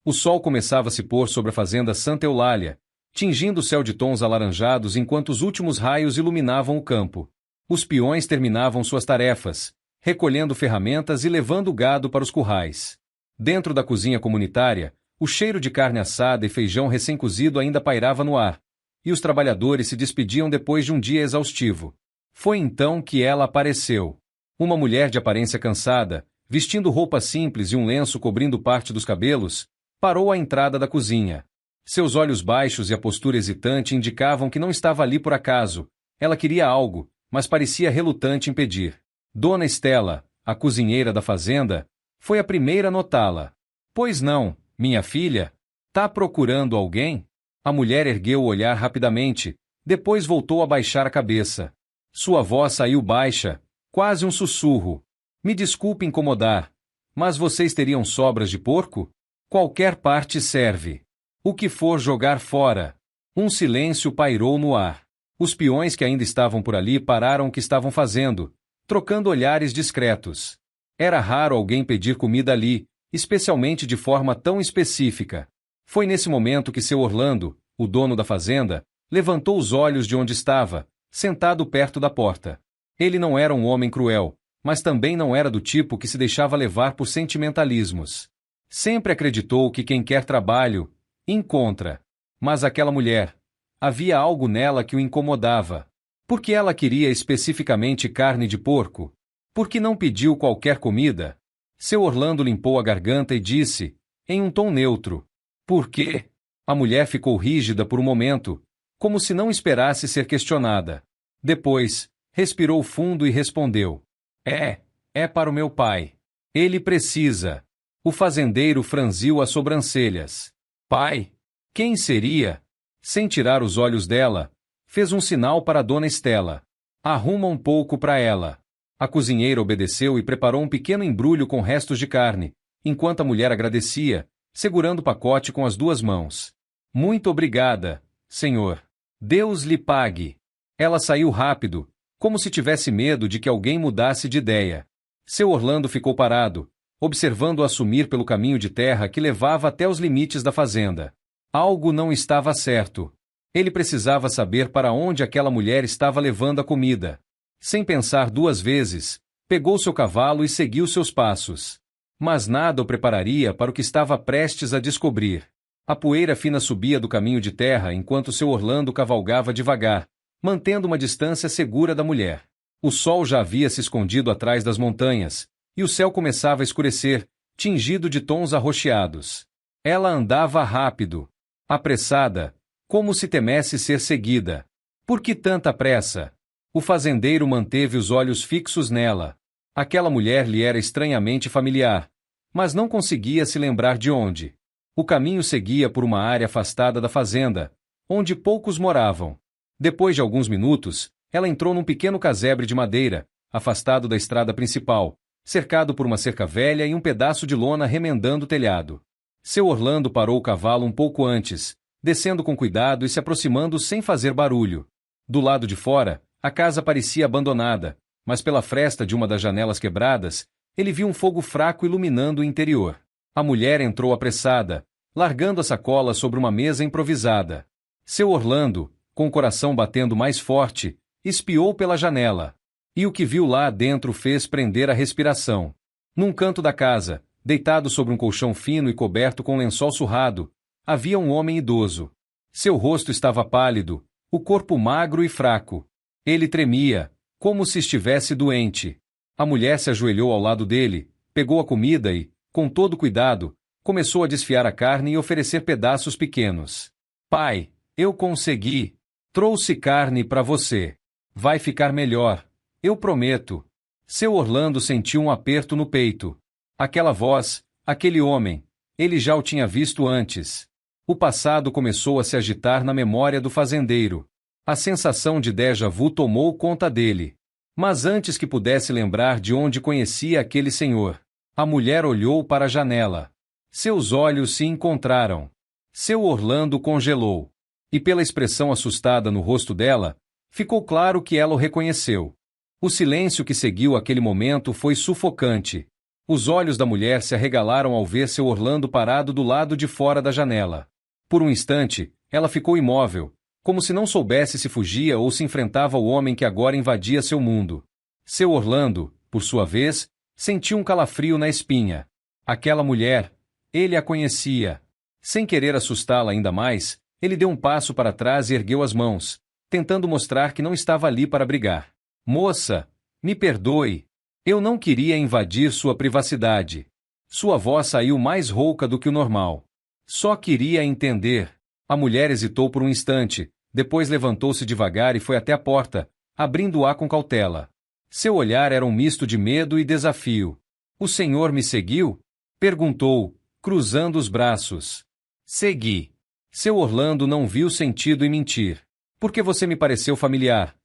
O sol começava a se pôr sobre a fazenda Santa Eulália, tingindo o céu de tons alaranjados enquanto os últimos raios iluminavam o campo. Os peões terminavam suas tarefas, recolhendo ferramentas e levando o gado para os currais. Dentro da cozinha comunitária, o cheiro de carne assada e feijão recém-cozido ainda pairava no ar, e os trabalhadores se despediam depois de um dia exaustivo. Foi então que ela apareceu. Uma mulher de aparência cansada, vestindo roupa simples e um lenço cobrindo parte dos cabelos, parou à entrada da cozinha. Seus olhos baixos e a postura hesitante indicavam que não estava ali por acaso. Ela queria algo, mas parecia relutante em pedir. Dona Estela, a cozinheira da fazenda, foi a primeira a notá-la. Pois não, minha filha? Tá procurando alguém? A mulher ergueu o olhar rapidamente, depois voltou a baixar a cabeça. Sua voz saiu baixa, quase um sussurro. Me desculpe incomodar, mas vocês teriam sobras de porco? Qualquer parte serve. O que for jogar fora. Um silêncio pairou no ar. Os peões que ainda estavam por ali pararam o que estavam fazendo, trocando olhares discretos. Era raro alguém pedir comida ali, especialmente de forma tão específica. Foi nesse momento que seu Orlando, o dono da fazenda, levantou os olhos de onde estava, sentado perto da porta. Ele não era um homem cruel, mas também não era do tipo que se deixava levar por sentimentalismos. Sempre acreditou que quem quer trabalho, encontra. Mas aquela mulher, havia algo nela que o incomodava. Por que ela queria especificamente carne de porco? Por que não pediu qualquer comida? Seu Orlando limpou a garganta e disse, em um tom neutro, por quê? A mulher ficou rígida por um momento, como se não esperasse ser questionada. Depois, respirou fundo e respondeu, é para o meu pai. Ele precisa. O fazendeiro franziu as sobrancelhas. Pai? Quem seria? Sem tirar os olhos dela, fez um sinal para Dona Estela. Arruma um pouco para ela. A cozinheira obedeceu e preparou um pequeno embrulho com restos de carne, enquanto a mulher agradecia, segurando o pacote com as duas mãos. Muito obrigada, senhor. Deus lhe pague. Ela saiu rápido, como se tivesse medo de que alguém mudasse de ideia. Seu Orlando ficou parado, observando-a sumir pelo caminho de terra que levava até os limites da fazenda. Algo não estava certo. Ele precisava saber para onde aquela mulher estava levando a comida. Sem pensar duas vezes, pegou seu cavalo e seguiu seus passos. Mas nada o prepararia para o que estava prestes a descobrir. A poeira fina subia do caminho de terra enquanto seu Orlando cavalgava devagar, mantendo uma distância segura da mulher. O sol já havia se escondido atrás das montanhas, e o céu começava a escurecer, tingido de tons arroxeados. Ela andava rápido, apressada, como se temesse ser seguida. Por que tanta pressa? O fazendeiro manteve os olhos fixos nela. Aquela mulher lhe era estranhamente familiar, mas não conseguia se lembrar de onde. O caminho seguia por uma área afastada da fazenda, onde poucos moravam. Depois de alguns minutos, ela entrou num pequeno casebre de madeira, afastado da estrada principal, cercado por uma cerca velha e um pedaço de lona remendando o telhado. Seu Orlando parou o cavalo um pouco antes, descendo com cuidado e se aproximando sem fazer barulho. Do lado de fora, a casa parecia abandonada, mas pela fresta de uma das janelas quebradas, ele viu um fogo fraco iluminando o interior. A mulher entrou apressada, largando a sacola sobre uma mesa improvisada. Seu Orlando, com o coração batendo mais forte, espiou pela janela. E o que viu lá dentro fez prender a respiração. Num canto da casa, deitado sobre um colchão fino e coberto com lençol surrado, havia um homem idoso. Seu rosto estava pálido, o corpo magro e fraco. Ele tremia, como se estivesse doente. A mulher se ajoelhou ao lado dele, pegou a comida e, com todo cuidado, começou a desfiar a carne e oferecer pedaços pequenos. Pai, eu consegui. Trouxe carne para você. Vai ficar melhor. Eu prometo. Seu Orlando sentiu um aperto no peito. Aquela voz, aquele homem, ele já o tinha visto antes. O passado começou a se agitar na memória do fazendeiro. A sensação de déjà vu tomou conta dele. Mas antes que pudesse lembrar de onde conhecia aquele senhor, a mulher olhou para a janela. Seus olhos se encontraram. Seu Orlando congelou. E pela expressão assustada no rosto dela, ficou claro que ela o reconheceu. O silêncio que seguiu aquele momento foi sufocante. Os olhos da mulher se arregalaram ao ver seu Orlando parado do lado de fora da janela. Por um instante, ela ficou imóvel, como se não soubesse se fugia ou se enfrentava ao homem que agora invadia seu mundo. Seu Orlando, por sua vez, sentiu um calafrio na espinha. Aquela mulher, ele a conhecia. Sem querer assustá-la ainda mais, ele deu um passo para trás e ergueu as mãos, tentando mostrar que não estava ali para brigar. Moça, me perdoe. Eu não queria invadir sua privacidade. Sua voz saiu mais rouca do que o normal. Só queria entender. A mulher hesitou por um instante, depois levantou-se devagar e foi até a porta, abrindo-a com cautela. Seu olhar era um misto de medo e desafio. O senhor me seguiu? Perguntou, cruzando os braços. Segui. Seu Orlando não viu sentido em mentir. Porque você me pareceu familiar.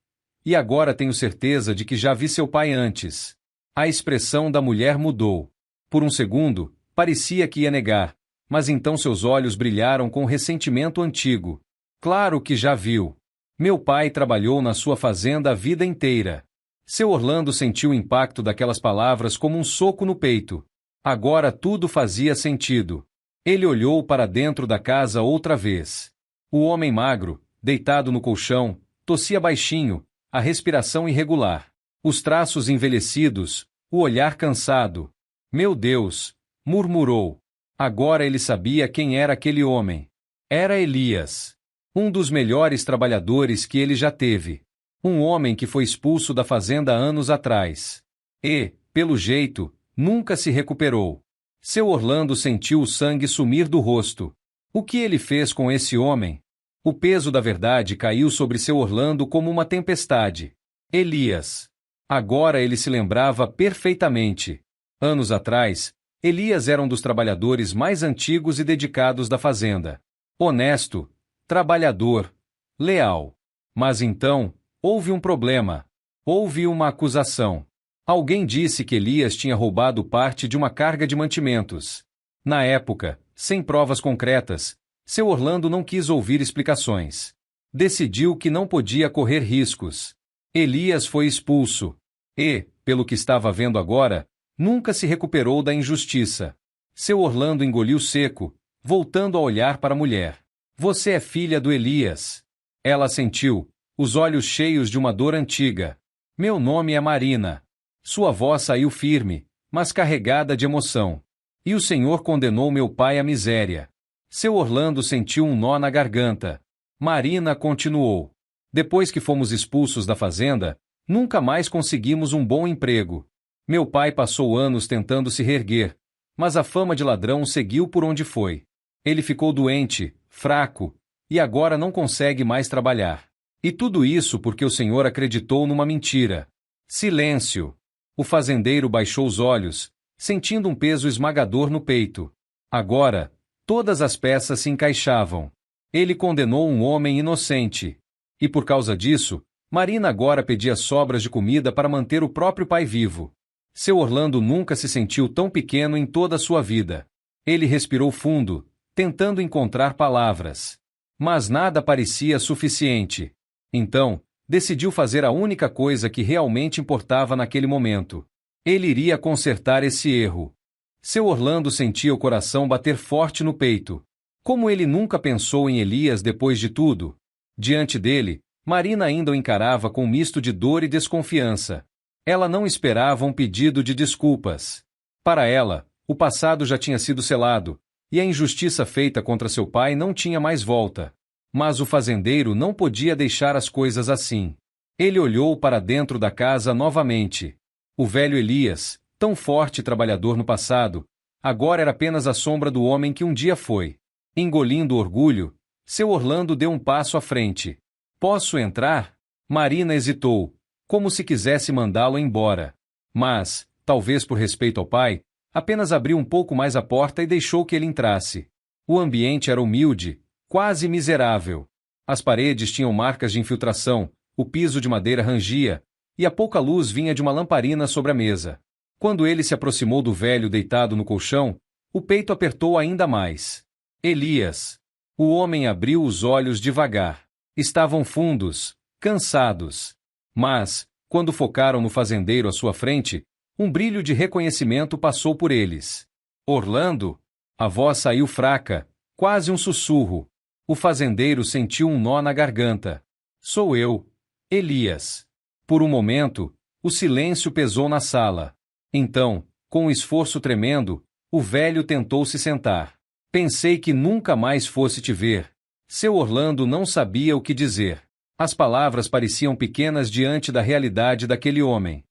E agora tenho certeza de que já vi seu pai antes. A expressão da mulher mudou. Por um segundo, parecia que ia negar, mas então seus olhos brilharam com ressentimento antigo. Claro que já viu. Meu pai trabalhou na sua fazenda a vida inteira. Seu Orlando sentiu o impacto daquelas palavras como um soco no peito. Agora tudo fazia sentido. Ele olhou para dentro da casa outra vez. O homem magro, deitado no colchão, tossia baixinho, a respiração irregular. Os traços envelhecidos, o olhar cansado. Meu Deus! Murmurou. Agora ele sabia quem era aquele homem. Era Elias. Um dos melhores trabalhadores que ele já teve. Um homem que foi expulso da fazenda anos atrás. E, pelo jeito, nunca se recuperou. Seu Orlando sentiu o sangue sumir do rosto. O que ele fez com esse homem? O peso da verdade caiu sobre seu Orlando como uma tempestade. Elias. Agora ele se lembrava perfeitamente. Anos atrás, Elias era um dos trabalhadores mais antigos e dedicados da fazenda. Honesto, trabalhador, leal. Mas então, houve um problema. Houve uma acusação. Alguém disse que Elias tinha roubado parte de uma carga de mantimentos. Na época, sem provas concretas, seu Orlando não quis ouvir explicações. Decidiu que não podia correr riscos. Elias foi expulso. E, pelo que estava vendo agora, nunca se recuperou da injustiça. Seu Orlando engoliu seco, voltando a olhar para a mulher. Você é filha do Elias. Ela assentiu, os olhos cheios de uma dor antiga. Meu nome é Marina. Sua voz saiu firme, mas carregada de emoção. E o Senhor condenou meu pai à miséria. Seu Orlando sentiu um nó na garganta. Marina continuou. Depois que fomos expulsos da fazenda, nunca mais conseguimos um bom emprego. Meu pai passou anos tentando se reerguer, mas a fama de ladrão seguiu por onde foi. Ele ficou doente, fraco, e agora não consegue mais trabalhar. E tudo isso porque o Senhor acreditou numa mentira. Silêncio. O fazendeiro baixou os olhos, sentindo um peso esmagador no peito. Agora, todas as peças se encaixavam. Ele condenou um homem inocente. E por causa disso, Marina agora pedia sobras de comida para manter o próprio pai vivo. Seu Orlando nunca se sentiu tão pequeno em toda a sua vida. Ele respirou fundo, tentando encontrar palavras. Mas nada parecia suficiente. Então, decidiu fazer a única coisa que realmente importava naquele momento. Ele iria consertar esse erro. Seu Orlando sentia o coração bater forte no peito. Como ele nunca pensou em Elias depois de tudo? Diante dele, Marina ainda o encarava com um misto de dor e desconfiança. Ela não esperava um pedido de desculpas. Para ela, o passado já tinha sido selado, e a injustiça feita contra seu pai não tinha mais volta. Mas o fazendeiro não podia deixar as coisas assim. Ele olhou para dentro da casa novamente. O velho Elias, tão forte e trabalhador no passado, agora era apenas a sombra do homem que um dia foi. Engolindo o orgulho, seu Orlando deu um passo à frente. Posso entrar? Marina hesitou, como se quisesse mandá-lo embora. Mas, talvez por respeito ao pai, apenas abriu um pouco mais a porta e deixou que ele entrasse. O ambiente era humilde, quase miserável. As paredes tinham marcas de infiltração, o piso de madeira rangia, e a pouca luz vinha de uma lamparina sobre a mesa. Quando ele se aproximou do velho deitado no colchão, o peito apertou ainda mais. Elias. O homem abriu os olhos devagar. Estavam fundos, cansados. Mas, quando focaram no fazendeiro à sua frente, Um brilho de reconhecimento passou por eles. Orlando? A voz saiu fraca, quase um sussurro. O fazendeiro sentiu um nó na garganta. Sou eu, Elias. Por um momento, o silêncio pesou na sala. Então, com um esforço tremendo, o velho tentou se sentar. Pensei que nunca mais fosse te ver. Seu Orlando não sabia o que dizer. As palavras pareciam pequenas diante da realidade daquele homem.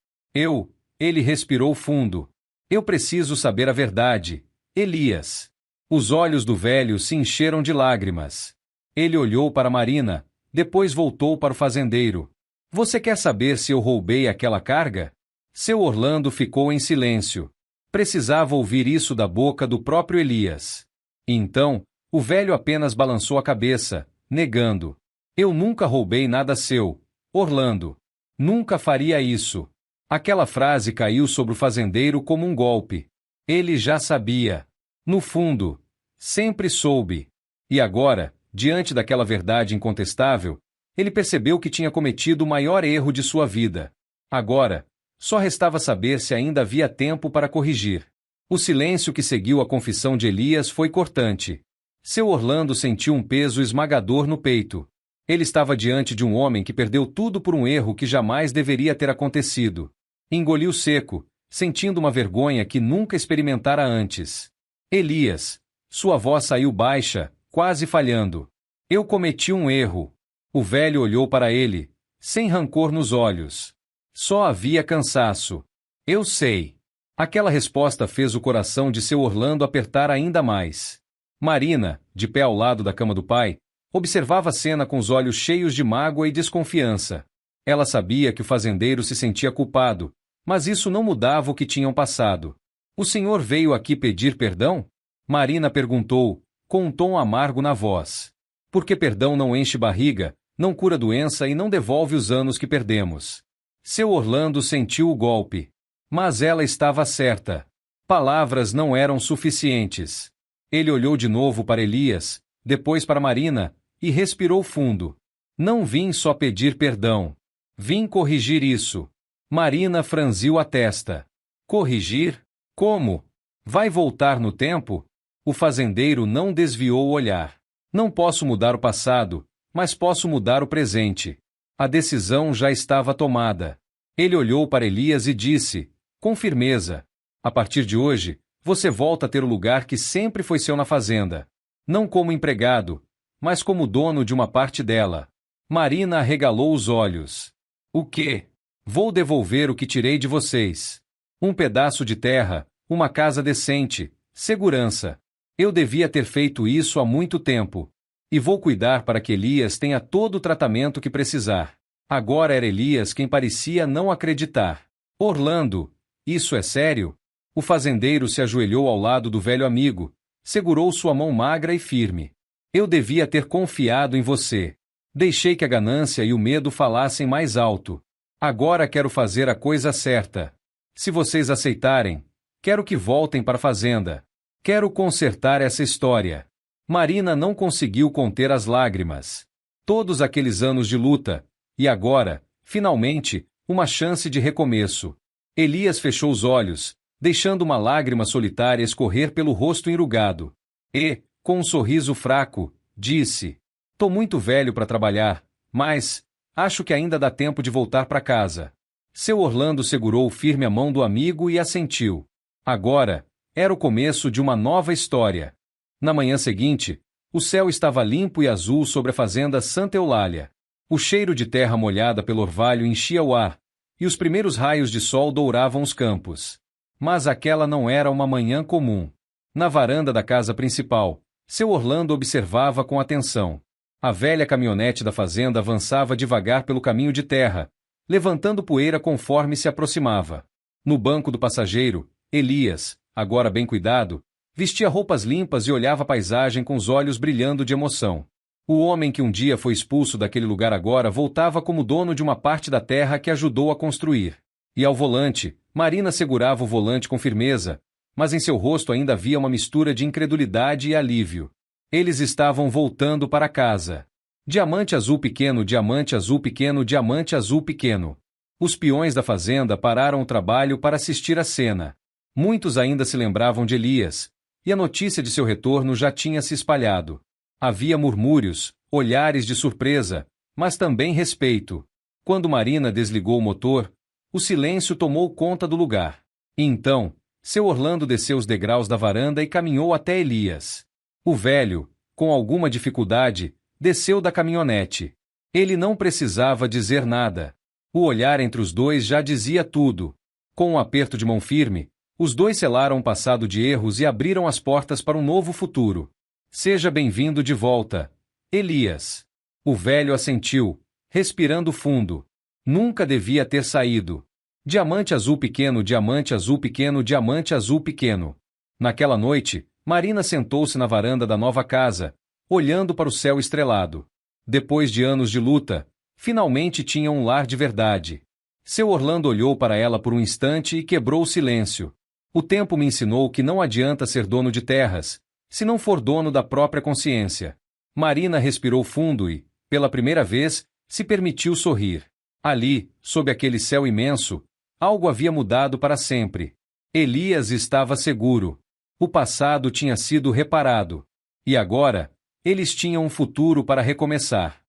Ele respirou fundo. Eu preciso saber a verdade, Elias. Os olhos do velho se encheram de lágrimas. Ele olhou para Marina, depois voltou para o fazendeiro. Você quer saber se eu roubei aquela carga? Seu Orlando ficou em silêncio. Precisava ouvir isso da boca do próprio Elias. E então, o velho apenas balançou a cabeça, negando. Eu nunca roubei nada seu, Orlando. Nunca faria isso. Aquela frase caiu sobre o fazendeiro como um golpe. Ele já sabia. No fundo, sempre soube. E agora, diante daquela verdade incontestável, ele percebeu que tinha cometido o maior erro de sua vida. Agora, só restava saber se ainda havia tempo para corrigir. O silêncio que seguiu a confissão de Elias foi cortante. Seu Orlando sentiu um peso esmagador no peito. Ele estava diante de um homem que perdeu tudo por um erro que jamais deveria ter acontecido. Engoliu seco, sentindo uma vergonha que nunca experimentara antes. Elias, sua voz saiu baixa, quase falhando. Eu cometi um erro. O velho olhou para ele, sem rancor nos olhos. Só havia cansaço. Eu sei. Aquela resposta fez o coração de seu Orlando apertar ainda mais. Marina, de pé ao lado da cama do pai, observava a cena com os olhos cheios de mágoa e desconfiança. Ela sabia que o fazendeiro se sentia culpado, mas isso não mudava o que tinham passado. O senhor veio aqui pedir perdão? Marina perguntou, com um tom amargo na voz. Porque perdão não enche barriga, não cura doença e não devolve os anos que perdemos. Seu Orlando sentiu o golpe. Mas ela estava certa. Palavras não eram suficientes. Ele olhou de novo para Elias, depois para Marina, e respirou fundo. Não vim só pedir perdão. Vim corrigir isso. Marina franziu a testa. Corrigir? Como? Vai voltar no tempo? O fazendeiro não desviou o olhar. Não posso mudar o passado, mas posso mudar o presente. A decisão já estava tomada. Ele olhou para Elias e disse, com firmeza, a partir de hoje, você volta a ter o lugar que sempre foi seu na fazenda. Não como empregado, mas como dono de uma parte dela. Marina arregalou os olhos. O quê? Vou devolver o que tirei de vocês. Um pedaço de terra, uma casa decente, segurança. Eu devia ter feito isso há muito tempo. E vou cuidar para que Elias tenha todo o tratamento que precisar. Agora era Elias quem parecia não acreditar. Orlando, isso é sério? O fazendeiro se ajoelhou ao lado do velho amigo, segurou sua mão magra e firme. Eu devia ter confiado em você. Deixei que a ganância e o medo falassem mais alto. Agora quero fazer a coisa certa. Se vocês aceitarem, quero que voltem para a fazenda. Quero consertar essa história. Marina não conseguiu conter as lágrimas. Todos aqueles anos de luta, e agora, finalmente, uma chance de recomeço. Elias fechou os olhos, deixando uma lágrima solitária escorrer pelo rosto enrugado. E, com um sorriso fraco, disse, tô muito velho para trabalhar, mas acho que ainda dá tempo de voltar para casa. Seu Orlando segurou firme a mão do amigo e assentiu. Agora, era o começo de uma nova história. Na manhã seguinte, o céu estava limpo e azul sobre a fazenda Santa Eulália. O cheiro de terra molhada pelo orvalho enchia o ar, e os primeiros raios de sol douravam os campos. Mas aquela não era uma manhã comum. Na varanda da casa principal, seu Orlando observava com atenção. A velha caminhonete da fazenda avançava devagar pelo caminho de terra, levantando poeira conforme se aproximava. No banco do passageiro, Elias, agora bem cuidado, vestia roupas limpas e olhava a paisagem com os olhos brilhando de emoção. O homem que um dia foi expulso daquele lugar agora voltava como dono de uma parte da terra que ajudou a construir. E ao volante, Marina segurava o volante com firmeza, mas em seu rosto ainda havia uma mistura de incredulidade e alívio. Eles estavam voltando para casa. Diamante azul pequeno, diamante azul pequeno, diamante azul pequeno. Os peões da fazenda pararam o trabalho para assistir à cena. Muitos ainda se lembravam de Elias, e a notícia de seu retorno já tinha se espalhado. Havia murmúrios, olhares de surpresa, mas também respeito. Quando Marina desligou o motor, o silêncio tomou conta do lugar. E então, seu Orlando desceu os degraus da varanda e caminhou até Elias. O velho, com alguma dificuldade, desceu da caminhonete. Ele não precisava dizer nada. O olhar entre os dois já dizia tudo. Com um aperto de mão firme, os dois selaram um passado de erros e abriram as portas para um novo futuro. Seja bem-vindo de volta, Elias. O velho assentiu, respirando fundo. Nunca devia ter saído. Diamante azul pequeno, diamante azul pequeno, diamante azul pequeno. Naquela noite, Marina sentou-se na varanda da nova casa, olhando para o céu estrelado. Depois de anos de luta, finalmente tinha um lar de verdade. Seu Orlando olhou para ela por um instante e quebrou o silêncio. O tempo me ensinou que não adianta ser dono de terras, se não for dono da própria consciência. Marina respirou fundo e, pela primeira vez, se permitiu sorrir. Ali, sob aquele céu imenso, algo havia mudado para sempre. Elias estava seguro. O passado tinha sido reparado. E agora, eles tinham um futuro para recomeçar.